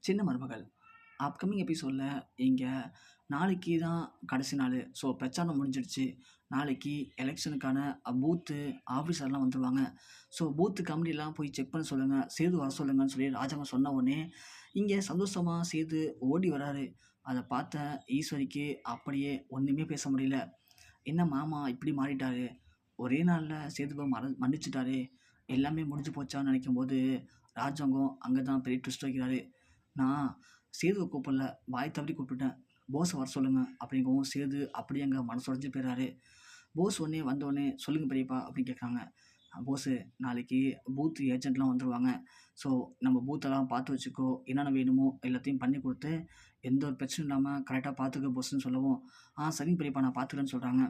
சின்ன மருமகள். அப்கமிங் எபிசோட்ல இங்க நாளைக்கு தான் கடைசி நாளு. ஸோ பிரச்சாரம் முடிஞ்சிடுச்சு. நாளைக்கு எலெக்ஷனுக்கான பூத்து ஆஃபீஸர்லாம் வந்துருவாங்க. ஸோ பூத்து கமிட்டிலாம் போய் செக் பண்ண சொல்லுங்க. சேது வர சொல்லுங்கன்னு சொல்லி ராஜாங்க சொன்ன உடனே, இங்க சந்தோஷமா சேது ஓடி வராரு. அத பார்த்த ஈஸ்வரிக்கு அப்படியே ஒண்ணுமே பேச முடியல. என்ன மாமா இப்படி மாறிட்டாரு? ஒரே நாள்ல சேதுவ மன்னிச்சுட்டாரே! எல்லாமே முடிஞ்சு போச்சான்னு நெனைக்கும்போது, ராஜாங்கம் அங்க தான் பெரிய ட்விஸ்ட் வைக்கிறாரு. நான் சேதுவ கூப்பிடல. வாய் தவறி கூப்பிட்டுட்டேன். போஸ வர சொல்லுங்க அப்படிங்கவும், சேது அப்படியே அங்க மனசு உடைஞ்சு போயிறாரு. போஸ் வந்தோனே, "சொல்லுங்க பெரியப்பா" அப்படின்னு கேட்குறாங்க. "போஸு நாளைக்கு பூத் ஏஜென்ட்லாம் வந்துருவாங்க. ஸோ நம்ம பூத்தெல்லாம் பார்த்து வச்சுக்கோ. என்னென்ன வேணுமோ எல்லாத்தையும் பண்ணி குடுத்து, எந்த ஒரு பிரச்சனையும் இல்லாம கரெக்ட்டா பார்த்துக்க போஸ்ன்னு" சொல்லவும், சரிங்க பெரியப்பா நான் பார்த்துக்கிறேன்னு" சொல்றாங்க.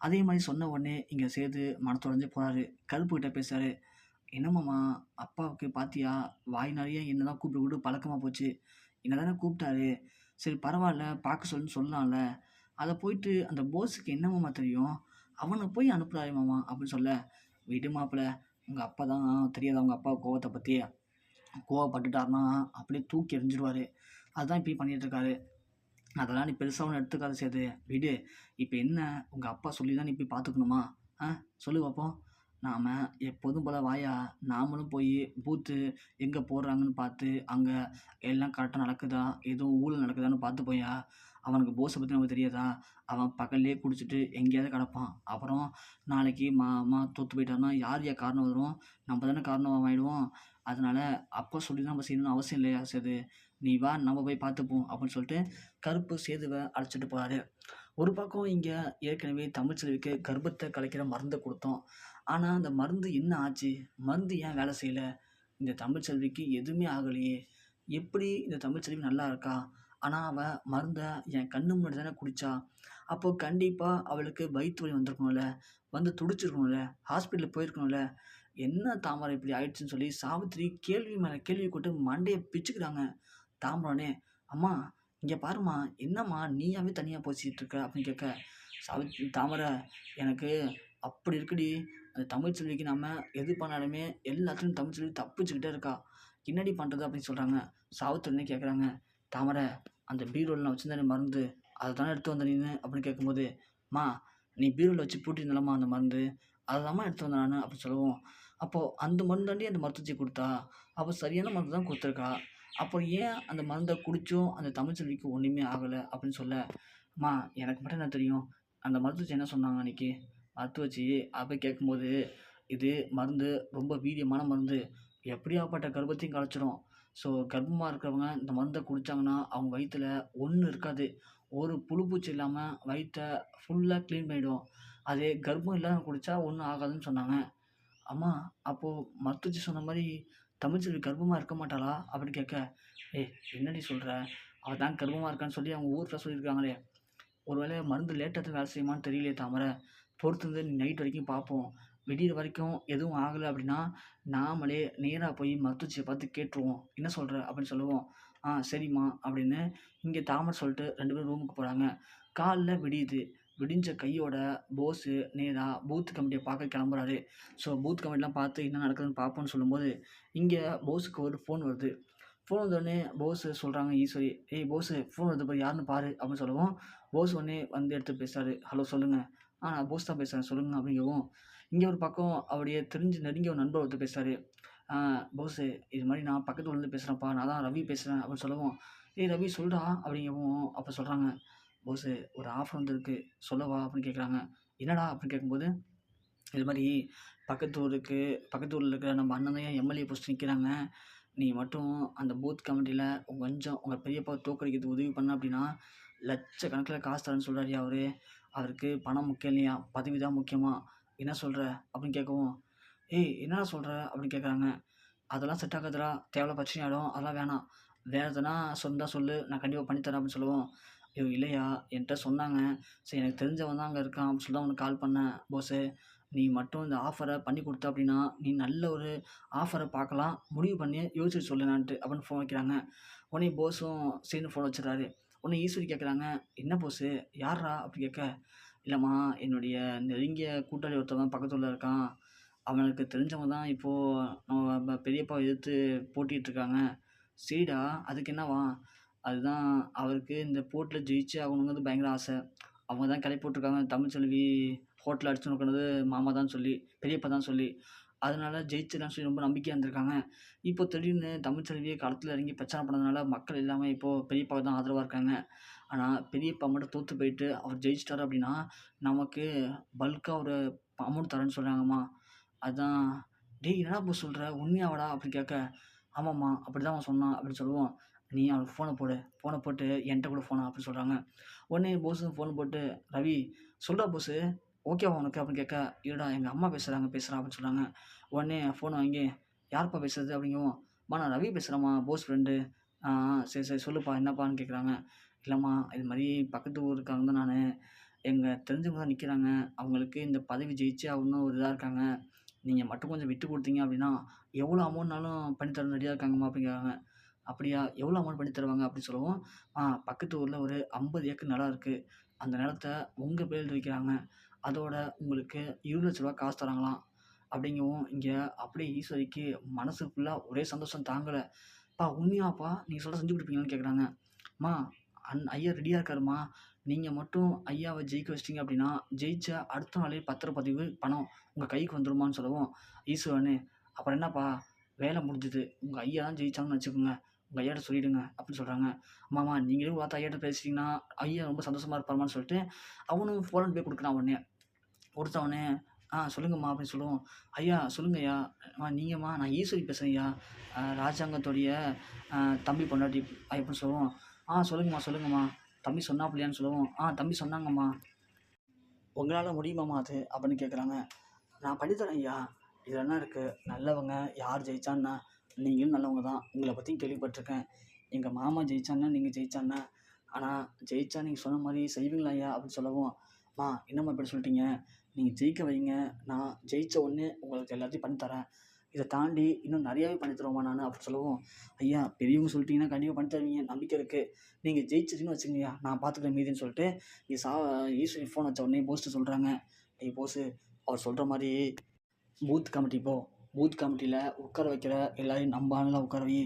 அதே மாரி சொன்ன உடனே இங்க சேது மனசு உடைஞ்சு போறாரு. கருப்புகிட்ட பேசுறாரு. "என்ன மாமா, அப்பாவுக்கு பாத்தியா? வாய் நெறைய என்ன தான் கூப்பிட்டு கூப்பிட்டு பழக்கமா போச்சு. என்ன தானே கூப்பிட்டாரு. சரி பரவால்ல, பார்க்க சொல்லுன்னு சொல்லலாம்ல. அத போயிட்டு அந்த போஸுக்கு என்ன மாமா தெரியும்? அவன போய் அனுப்புறாரே மாமா" அப்படின்னு சொல்ல, "விடு மாப்பிள, உங்க அப்பா தான் தெரியாதா உங்க அப்பா கோவத்த பத்தி? கோவப்பட்டுட்டாருன்னா அப்படியே தூக்கி எறிஞ்சிருவாரு. அதான் இப்படி பண்ணிட்டு இருக்காரு. அதெல்லாம் நீ பெருசா ஒண்ணும் எடுத்துக்காத சேது. விடு. இப்ப என்ன உங்க அப்பா சொல்லி தான் நீ போய் பார்த்துக்கணுமா? ஆ சொல்லு பாப்போம். நாம எப்போதும் போல வாயா, நாமளும் போயி பூத்து எங்க போடுறாங்கன்னு பார்த்து, அங்க எல்லாம் கரெக்ட்டா நடக்குதா? எதுவும் ஊழல் நடக்குதான்னு பார்த்துப்போம்யா. அவனுக்கு போஸ பத்தி நமக்கு தெரியாதா? அவன் பகல்லேயே குடிச்சிட்டு எங்கேயாவது கெடப்பான். அப்புறம் நாளைக்கு மாமா தோத்து போயிட்டாருன்னா, யார்யா காரணம் வரும்? நம்ம தானே காரணமாயிடுவோம். அதனால அப்பா சொல்லி தான் நம்ம செய்யணும்னு அவசியம் இல்லையா சேது. நீ வா நம்ம போய் பார்த்துப்போம் அப்படின்னு சொல்லிட்டு கருப்பு சேதுவ அழைச்சிட்டு போறாரு. ஒரு பக்கம் இங்க ஏற்கனவே தமிழ்ச்செல்விக்கு கர்ப்பத்த கலைக்கிற மருந்த குடுத்தோம். ஆனா, அந்த மருந்து என்ன ஆச்சு? மருந்து ஏன் வேலை செய்யல? இந்த தமிழ்ச்செல்விக்கு எதுவுமே ஆகலையே! எப்படி இந்த தமிழ்ச்செல்வி நல்லா இருக்கா? ஆனா, அவ மருந்த என் கண்ணு முன்னாடி தானே குடிச்சா! அப்போ கண்டிப்பா அவளுக்கு வயித்து வலி வந்திருக்கணும்ல! வந்து துடிச்சிருக்கணும்ல! ஹாஸ்பிட்டல் போயிருக்கணும்ல! என்ன தாமரை இப்படி ஆயிடுச்சுன்னு சொல்லி சாவித்திரி கேள்வி மேல கேள்வி கேட்டு மண்டைய பிச்சுக்கிறாங்க. தாம்பூலனே, "அம்மா இங்க பாரும்மா, என்னம்மா நீயாவே தனியா பேசிட்டு இருக்க?" அப்படின்னு கேட்க, தாமர எனக்கு அப்படி இருக்குடி. அந்த தமிழ்ச்செல்விக்கு நம்ம எது பண்ணாலுமே எல்லாத்துலயும் தமிழ்ச்செல்வி தப்பிச்சுக்கிட்டே இருக்கா. என்னடி பண்றது? அப்படின்னு சொல்றாங்க. சாவித்திரி கேட்குறாங்க, "தாமர அந்த பீரோல நான் வச்சிருந்தேனே மருந்து, அத தானே எடுத்து வந்த நீனு?" அப்படின்னு கேட்கும்போது, "அம்மா நீ பீரோல வச்சு பூட்டியிருந்தல்லம்மா அந்த மருந்து, அததாம்மா எடுத்து வந்தேன் நானு" அப்படின்னு சொல்லவும், "அப்போ அந்த மருந்தாண்டி அந்த மருத்துவச்சி குடுத்தா? அப்ப சரியான மருந்து தான் குடுத்துருக்கா. அப்புறம் ஏன் அந்த மருந்த குடிச்சும் அந்த தமிழ்ச்செல்விக்கு ஒண்ணுமே ஆகல?" அப்படின்னு சொல்ல, "அம்மா எனக்கு மட்டும் என்ன தெரியும்? அந்த மருத்துவச்சி என்ன சொன்னாங்க அன்னைக்கு?" மருத்துவச்சி போய் கேட்கும்போது, "இது மருந்து ரொம்ப வீரியமான மருந்து. எப்படியாப்பட்ட கர்ப்பத்தையும் கலைச்சிரும். ஸோ கர்ப்பமா இருக்கிறவங்க இந்த மருந்த குடிச்சாங்கன்னா, அவங்க வயித்துல ஒண்ணும் இருக்காது. ஒரு புழு பூச்சி இல்லாம வயித்த ஃபுல்லா கிளீன் பண்ணிடும். அதே கர்ப்பம் இல்லாதவங்க குடிச்சா ஒண்ணும் ஆகாதுன்னு" சொன்னாங்க. "அம்மா, அப்போ மருத்துவச்சி சொன்ன மாரி தமிழ்ச்செல்வி கர்ப்பமா இருக்க மாட்டாளா?" அப்படின்னு கேட்க, "ஏய் என்னடி சொல்ற? அவ தான் கர்ப்பமா இருக்கான்னு சொல்லி அவங்க ஊர் ஃபுல்லா சொல்லியிருக்காங்களே! ஒரு வேளை மருந்து லேட்டா தான் வேலை செய்யுமான்னு தெரியலையே தாமர. பொறுத்திருந்து நைட் வரைக்கும் பார்ப்போம். விடியிற வரைக்கும் எதுவும் ஆகல அப்படின்னா, நாமளே நேரா போய் மருத்துவச்சிய பார்த்து கேட்டுருவோம். என்ன சொல்ற? அப்படின்னு சொல்லவும், சரிம்மா" அப்படின்னு இங்க தாமர சொல்லிட்டு 2 பேரும் ரூமுக்கு போறாங்க. காலைல விடியுது. விடிஞ்ச கையோட போஸு நேரா பூத் கமிட்டிய பார்க்க கிளம்புறாரு. ஸோ பூத் கமிட்டிலாம் பார்த்து என்ன நடக்குதுன்னு பார்ப்போம்ன்னு சொல்லும்போது, இங்க போஸுக்கு ஒரு ஃபோன் வருது. ஃபோன் வந்தோனே போஸு சொல்றாங்க ஈஸ்வரி, "ஏய் போஸு ஃபோன் வருது பாரு யாருன்னு பாரு" அப்படின்னு சொல்லவும், போஸ் உடனே வந்து எடுத்து பேசுறாரு. "ஹலோ சொல்லுங்க." நான் போஸ் தான் பேசுறேன் சொல்லுங்க" அப்படிங்கவும், இங்க ஒரு பக்கம் அவருடைய தெரிஞ்ச நெருங்கிய ஒரு நண்பர் ஒருத்தர் பேசுறாரு. "ஆ போஸு இது மாரி நான் பக்கத்து ஊர்லேருந்து பேசுறேன்ப்பா. நான் தான் ரவி பேசுறேன்" அப்படின்னு சொல்லவும், "ஏய் ரவி சொல்றா" அப்படிங்கவும், அப்ப சொல்றாங்க, "போஸு ஒரு ஆஃபர் வந்திருக்கு சொல்லவா?" அப்படின்னு கேட்குறாங்க. "என்னடா?" அப்படின்னு கேட்கும்போது, இது மாரி பக்கத்து ஊர்ல இருக்கிற நம்ம அண்ணன் தான் எம்எல்ஏ போஸ்ட் நிக்கிறாங்க. நீ மட்டும் அந்த பூத் கமிட்டில கொஞ்சம் உங்க பெரியப்பாவ தோற்கடிக்கிறதுக்கு உதவி பண்ண அப்படின்னா, லட்சக்கணக்கில காசு தரேன்னு சொல்றாருய்யா அவரு. அவருக்கு பணம் முக்கியம் இல்லையாம், பதவி தான் முக்கியமாம். என்ன சொல்ற? அப்படின்னு கேட்கவும், "ஏய் என்னடா சொல்ற?" அப்படின்னு கேட்குறாங்க. "அதெல்லாம் செட் ஆகாதுடா. தேவையில்லாத பிரச்சனை ஆயிடும். அதெல்லாம் வேணாம். வேற எதனா இருந்தா சொல்லு. நான் கண்டிப்பா பண்ணி தரேன்" அப்படின்னு சொல்லவும், "ஐயோ! இல்லையா என்ட்ட சொன்னாங்க. சரி எனக்கு தெரிஞ்சவன் தான் அங்க இருக்கான் அப்படின்னு சொல்லி தான் உனக்கு கால் பண்ணேன் போஸு. நீ மட்டும் இந்த ஆஃபர பண்ணி குடுத்த அப்படின்னா, நீ நல்ல ஒரு ஆஃபர பார்க்கலாம். முடிவு பண்ணி யோசிச்சுட்டு சொல்லு என்னான்ட்டு" அப்படின்னு ஃபோன் வைக்கிறாங்க. உடனே போஸும் சரின்னு ஃபோன் வச்சுடுறாரு. உடனே ஈஸ்வரி கேட்குறாங்க, "என்ன போஸு? யார்றா?" அப்படி கேட்க, "இல்லம்மா என்னுடைய நெருங்கிய கூட்டாளி ஒருத்தவன் பக்கத்து ஊர்ல இருக்கான். அவனுக்கு தெரிஞ்சவங்க தான் இப்போ நம்ம பெரியப்பாவ எதிர்த்து போட்டிட்டு இருக்காங்க. சரிடா, அதுக்கு என்னவா? அதுதான் அவருக்கு இந்த போட்டில ஜெயிச்சே ஆகணுங்கிறது பயங்கர ஆசை. அவங்க தான் கிளப்பி விட்டுருக்காங்க. தமிழ்ச்செல்வி ஹோட்டல்ல அடிச்சுன்னு உட்காந்தது மாமா தான் சொல்லி, பெரியப்பா தான் சொல்லி. அதனால ஜெயிச்சிடலாம்னு சொல்லி ரொம்ப நம்பிக்கையா இருந்திருக்காங்க. இப்போ திடீர்னு தமிழ்ச்செல்வியே களத்துல இறங்கி பிரச்சாரம் பண்ணதுனால மக்கள் எல்லாமே இப்போ பெரியப்பாவுக்கு தான் ஆதரவா இருக்காங்க. ஆனா பெரியப்பா மட்டும் தோத்து போயிட்டு அவர் ஜெயிச்சிட்டாரு அப்படின்னா, நமக்கு பல்க்கா ஒரு அமௌண்ட் தரேன்னு சொல்றாங்கம்மா. அதான் "டேய் என்னடா சொல்ற? உண்மையாவாடா?" அப்படின்னு கேட்க, "ஆமாம்மா அப்படிதான் அவன் சொன்னான்" அப்படின்னு சொல்லவும், "நீ அவனுக்கு ஃபோன போடு. ஃபோன போட்டு என்ட்ட குடு ஃபோன" அப்படின்னு சொல்றாங்க. உடனே போஸும் ஃபோன் போட்டு, "ரவி சொல்றா போஸு, ஓகேவா உனக்கு?" அப்படின்னு கேட்க, "இல்லடா எங்க அம்மா பேசுறாங்க பேசுறா" அப்படின்னு சொல்றாங்க. உடனே ஃபோன வாங்கி, "யார்ப்பா பேசுறது?" அப்படிங்கவும், "அம்மா நான் ரவி பேசுறேன்ம்மா போஸ் ஃப்ரெண்டு." "ஆ, ஆ சரி, சரி சொல்லுப்பா என்னப்பான்னு" கேட்குறாங்க. "இல்லம்மா இது மாரி பக்கத்து ஊருக்காரங்க தான் நானு. எங்க தெரிஞ்சவங்க தான் நிக்கிறாங்க. அவங்களுக்கு இந்த பதவி ஜெயிச்சே ஆகணும்னு ஒரு இதா இருக்காங்க. நீங்க மட்டும் கொஞ்சம் விட்டு குடுத்தீங்க அப்படின்னா, எவ்வளோ அமௌண்ட்னாலும் பண்ணி தர ரெடியா இருக்காங்கம்மா" அப்படின்னு கேட்குறாங்க. "அப்படியா? எவ்வளோ அமௌண்ட் பண்ணி தருவாங்க?" அப்படின்னு சொல்லவும், பக்கத்து ஊர்ல ஒரு 50 ஏக்கர் நிலம் இருக்கு. அந்த நிலத்த உங்க பேர்ல விக்கிறாங்க. அதோட உங்களுக்கு ரூ. 20,00,000 காசு தராங்களாம்." அப்படிங்கவும், இங்க அப்படியே ஈஸ்வரிக்கு மனசு ஃபுல்லா ஒரே சந்தோஷம் தாங்கல. "அப்பா உண்மையாப்பா? நீங்க சொல்றத செஞ்சு குடுப்பீங்களான்னு?" கேட்குறாங்க. "அம்மா ஐயா ரெடியா இருக்காரும்மா. நீங்க மட்டும் ஐயாவ ஜெயிக்க வச்சுட்டீங்க அப்படின்னா, ஜெயிச்ச அடுத்த நாளே பத்திரப்பதிவு, பணம் உங்க கைக்கு வந்துருமான்னு" சொல்லவும், ஈஸ்வரனு "அப்புறம் என்னப்பா வேலை முடிஞ்சுது. உங்க ஐயா தான் ஜெயிச்சாங்கன்னு வச்சுக்கோங்க. உங்க ஐயாட்ட சொல்லிடுங்க" அப்படின்னு சொல்றாங்க. "ஆமாம்மா நீங்களே ஒரு வார்த்தை ஐயாட்ட பேசிட்டீங்கன்னா, ஐயா ரொம்ப சந்தோஷமா இருப்பாரும்மான்னு" சொல்லிட்டு, அவனும் ஃபோன் போய் குடுக்குறான் உடனே. குடுத்த உடனே, சொல்லுங்கம்மா" அப்படின்னு சொல்லவும், "ஐயா சொல்லுங்க ஐயா. நீங்கம்மா நான் ஈஸ்வரி பேசுறேன் ஐயா. ராஜாங்கத்துடைய அ தம்பி பொண்டாட்டி" அப்படின்னு சொல்லவும், சொல்லுங்கம்மா சொல்லுங்கம்மா. தம்பி சொன்னாப்லயான்னு சொல்லவும், தம்பி சொன்னாங்கம்மா." "உங்களால முடியுமாம்மா அது?" அப்படின்னு கேட்குறாங்க. "நான் பண்ணி தரேன் ஐயா. இதுல என்ன இருக்கு? நல்லவங்க யார் ஜெயிச்சா என்ன? நீங்களும் நல்லவங்க தான். உங்கள பத்தியும் கேள்விப்பட்டுருக்கேன். எங்க மாமா ஜெயிச்சா என்ன? நீங்க ஜெயிச்சா என்ன? ஆனா ஜெயிச்சா நீங்க சொன்ன மாரி செய்வீங்களா ஐயா?" அப்படின்னு சொல்லவும், "அம்மா என்னம்மா இப்படி சொல்லிட்டீங்க? நீங்க ஜெயிக்க வைங்க. நான் ஜெயிச்ச உடனே உங்களுக்கு எல்லாத்தையும் பண்ணி தரேன். இத தாண்டி இன்னும் நெறையாவே பண்ணி தருவேன்ம்மா நானு" அப்படின்னு சொல்லவும், "ஐயா பெரியவங்க சொல்லிட்டீங்கன்னா கண்டிப்பா பண்ணி தருவீங்க. நம்பிக்கை இருக்கு. நீங்க ஜெயிச்சிட்டீங்கன்னு வச்சுக்கங்கய்யா, நான் பார்த்துக்கிறேன் மீதின்னு" சொல்லிட்டு, இ சா ஈஸ்வரி ஃபோன் வச்ச உடனே போஸ்ட்டு சொல்றாங்க. "டேய் போஸு அவர் சொல்ற மாரி பூத் கமிட்டி போ. பூத் கமிட்டியில உட்கார வைக்கிற எல்லாரையும் நம்ம ஆளுங்கள உட்கார வை.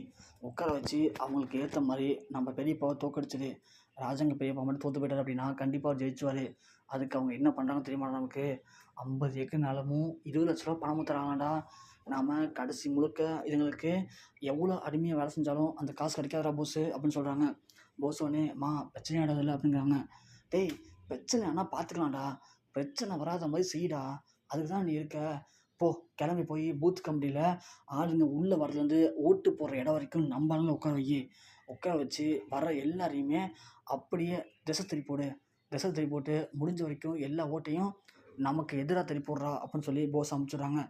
உட்கார வச்சு அவங்களுக்கு ஏத்த மாரி நம்ம பெரியப்பாவ தோற்கடிச்சிடு. ராஜாங்க பெரியப்பா மட்டும் தோத்து போயிட்டாரு அப்படின்னா, கண்டிப்பா அவர் ஜெயிச்சுருவாரு. அதுக்கு அவங்க என்ன பண்றாங்கன்னு தெரியுமாடா நமக்கு? 50 ஏக்கர் நிலமும் ரூ. 20,00,000 பணமும் தராங்களாம்டா. நாம கடைசி முழுக்க இதுங்களுக்கு எவ்வளோ அடிமையா வேலை செஞ்சாலும் அந்த காசு கிடைக்காதுடா போஸு" அப்படின்னு சொல்றாங்க. போஸ் உடனே, "அம்மா பிரச்சனை ஆயிடாதுல்ல" அப்படிங்கிறாங்க. "டேய் பிரச்சனை ஆனா பார்த்துக்கலாம்டா. பிரச்சனை வராத மாரி செய்டா. அதுக்கு தான் நீ இருக்க. போ கிளம்பி போய் பூத் கமிட்டியில ஆளுங்க உள்ள வரதுலேருந்து ஓட்டு போடுற இடம் வரைக்கும் நம்ம ஆளுங்கள உட்கார வை. உட்கார வச்சு வர்ற எல்லாரையுமே அப்படியே திசை திருப்பி போடு. திசை திருப்பி போட்டு முடிஞ்ச வரைக்கும் எல்லா ஓட்டையும் நமக்கு எதிரா திருப்பி விட்றா" அப்படின்னு சொல்லி போஸ் அனுப்பிச்சுடுறாங்க.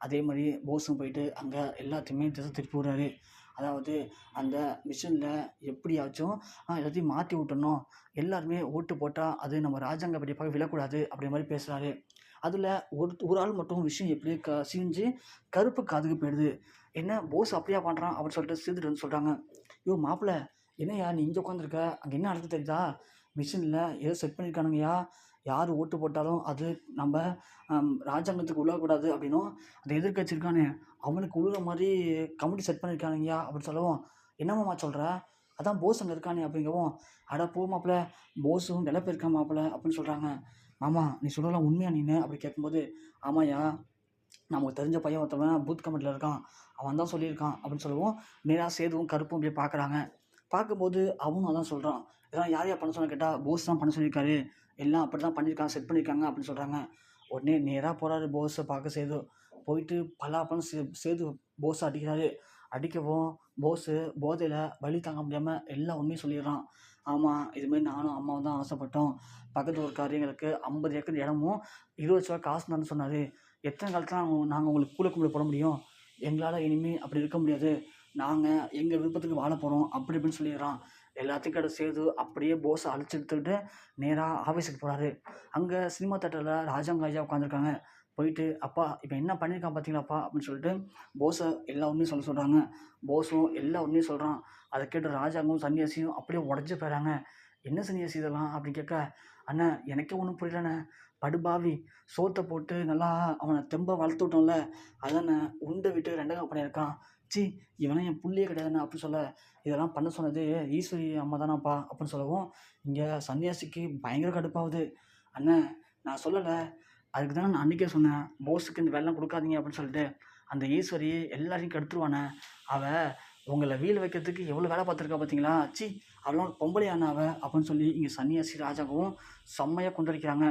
அதே மாரி போஸும் போயிட்டு அங்க எல்லாத்தையுமே திசை திருப்பி விடுறாரு. அதாவது அந்த மிஷின்ல எப்படியாச்சும் எல்லாத்தையும் மாத்தி விட்டுறணும். எல்லாருமே ஓட்டு போட்டா அது நம்ம ராஜாங்க பெரியப்பாவுக்கு விழக்கூடாது அப்படிங்கிற மாரி பேசுறாரு. அதுல ஒரு ஆள் மட்டும் விஷயம் எப்படியோ கசிஞ்சு கருப்பு காதுக்கு போயிடுது. "என்ன போஸ் அப்படியா பண்றான்?" அப்படின்னு சொல்லிட்டு சீத்துட்டு வந்து சொல்றாங்க. "யோவ் மாப்பிள என்னய்யா நீ இங்க உட்காந்துருக்க? அங்க என்ன நடக்குது தெரியுதா? மிஷின்ல ஏதோ செட் பண்ணியிருக்கானுங்கய்யா. யார் ஓட்டு போட்டாலும் அது நம்ப ராஜாங்கத்துக்கு உழவக்கூடாது அப்படின்னும், அந்த எதிர்க்கட்சி இருக்கானே அவனுக்கு உழுற மாரி கமிட்டி செட் பண்ணியிருக்கானுங்கய்யா" அப்படின்னு சொல்லவும், "என்ன மாமா சொல்ற? அதான் போஸ் அங்க இருக்கானே" அப்படிங்கவும், "அட போ மாப்பிள போஸும் விலை போயிருக்கான் மாப்பிள" அப்படின்னு சொல்றாங்க. "மாமா நீ சொல்றதெல்லாம் உண்மையா நீனு?" அப்படி கேட்கும்போது, "ஆமாய்யா, நமக்கு தெரிஞ்ச பையன் ஒருத்தவன் பூத் கமிட்டில இருக்கான். அவன் தான் சொல்லியிருக்கான்" அப்படின்னு சொல்லவும், நேரா சேதுவும் கருப்பும் அப்படியே பார்க்குறாங்க. பார்க்கும்போது அவனும் அதான் சொல்றான். "இதெல்லாம் யார்யா பண்ண சொன்னான்னு" கேட்டா, "போஸ் தான் பண்ண சொல்லியிருக்காரு. எல்லாம் அப்படிதான் பண்ணியிருக்காங்க, செட் பண்ணியிருக்காங்க" அப்படின்னு சொல்றாங்க. உடனே நேரா போறாரு போஸ பார்க்க சேது. போயிட்டு பலாப்பழம் சேது போஸ அடிக்கிறாரு. அடிக்கவும் போஸு போதையில வலி தாங்க முடியாம எல்லா உண்மையும் சொல்லிடுறான். "ஆமா, இது மாரி நானும் அம்மாவும் தான் ஆசைப்பட்டோம். பக்கத்து ஊர்க்காரரு எங்களுக்கு 50 ஏக்கர் இடமும் ரூ. 20,00,000 காசு தரேன்னு சொன்னாரு. எத்தன காலத்துல நாங்க உங்களுக்கு கூல கும்பிட போட முடியும்? எங்களால இனிமே அப்படி இருக்க முடியாது. நாங்க எங்க விருப்பத்துக்கு வாழப் போறோம்" அப்படி இப்படின்னு சொல்லிடுறான். எல்லாத்தையும் கேட்ட சேது அப்படியே போஸ அழைச்சு இழுத்துக்கிட்டு நேரா ஆஃபீஸுக்கு போறாரு. அங்க சினிமா தியேட்டர்ல ராஜாங்க ஐயா உட்காந்துருக்காங்க. போயிட்டு, "அப்பா இப்ப என்ன பண்ணியிருக்கான் பார்த்தீங்களாப்பா?" அப்படின்னு சொல்லிட்டு போஸ எல்லா உண்மையும் சொல்றாங்க. போஸும் எல்லா உண்மையும் சொல்றான். அத கேட்ட ராஜாங்கம், சன்னியாசியும் அப்படியே உடைஞ்சு போயிறாங்க. "என்ன சன்னியாசி இதெல்லாம்?" அப்படின்னு கேட்க, "அண்ணே எனக்கே ஒண்ணும் புரியலண்ணே. படுபாவி! சோத்த போட்டு நல்லா அவன தெம்பா வளர்த்து விட்டோம்ல, அதானே உருண்ட விட்டு ரெண்டகம் பண்ணியிருக்கான். ச்சீ! இவன்லாம் என் புள்ளையே கிடையாதுண்ணா அப்படின்னு சொல்ல, இதெல்லாம் பண்ண சொன்னது ஈஸ்வரி அம்மா தானப்பா அப்படின்னு சொல்லவும், இங்க சன்னியாசிக்கு பயங்கர கடுப்பாவுது. அண்ணே நான் சொல்லல. அதுக்கு தானே நான் அன்னைக்கே சொன்னேன். போஸுக்கு இந்த வேலைலாம் குடுக்காதீங்க அப்படின்னு சொல்லிட்டு. அந்த ஈஸ்வரி எல்லாரையும் கெடுத்துருவாண்ணே. அவ உங்கள வீல் வைக்கிறதுக்கு எவ்வளோ வேலை பார்த்துருக்கா பார்த்தீங்களா? ச்சீ! அவளாம் ஒரு பொம்பளையாண்ணா அவ அப்படின்னு சொல்லி இங்க சன்னியாசி ராஜாவும் செம்மையா கொந்தளிக்கிறாங்க.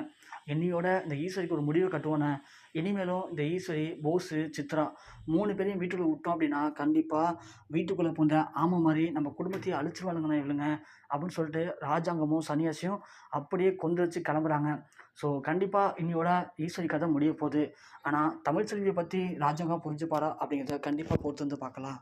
என்னையோட இந்த ஈஸ்வரிக்கு ஒரு முடிவு கட்டுவோண்ணே. இனிமேலும் இந்த ஈஸ்வரி, போஸு, சித்ரா 3 பேரையும் வீட்டுக்குள்ள விட்டோம் அப்படின்னா, கண்டிப்பா வீட்டுக்குள்ள பூந்த ஆமை மாரி நம்ம குடும்பத்தையே அழிச்சிருவாளுங்கண்ணே இவளுங்க. அப்படின்னு சொல்லிட்டு ராஜாங்கமும், சன்னியாசியும் அப்படியே கொந்தளிச்சு கிளம்புறாங்க. ஸோ கண்டிப்பா இன்னியோட ஈஸ்வரி கதை முடிய போது. ஆனா தமிழ் செல்விய பத்தி ராஜாங்கம் புரிஞ்சுப்பாரா அப்படிங்கிறத கண்டிப்பா பொறுத்து வந்து பார்க்கலாம்.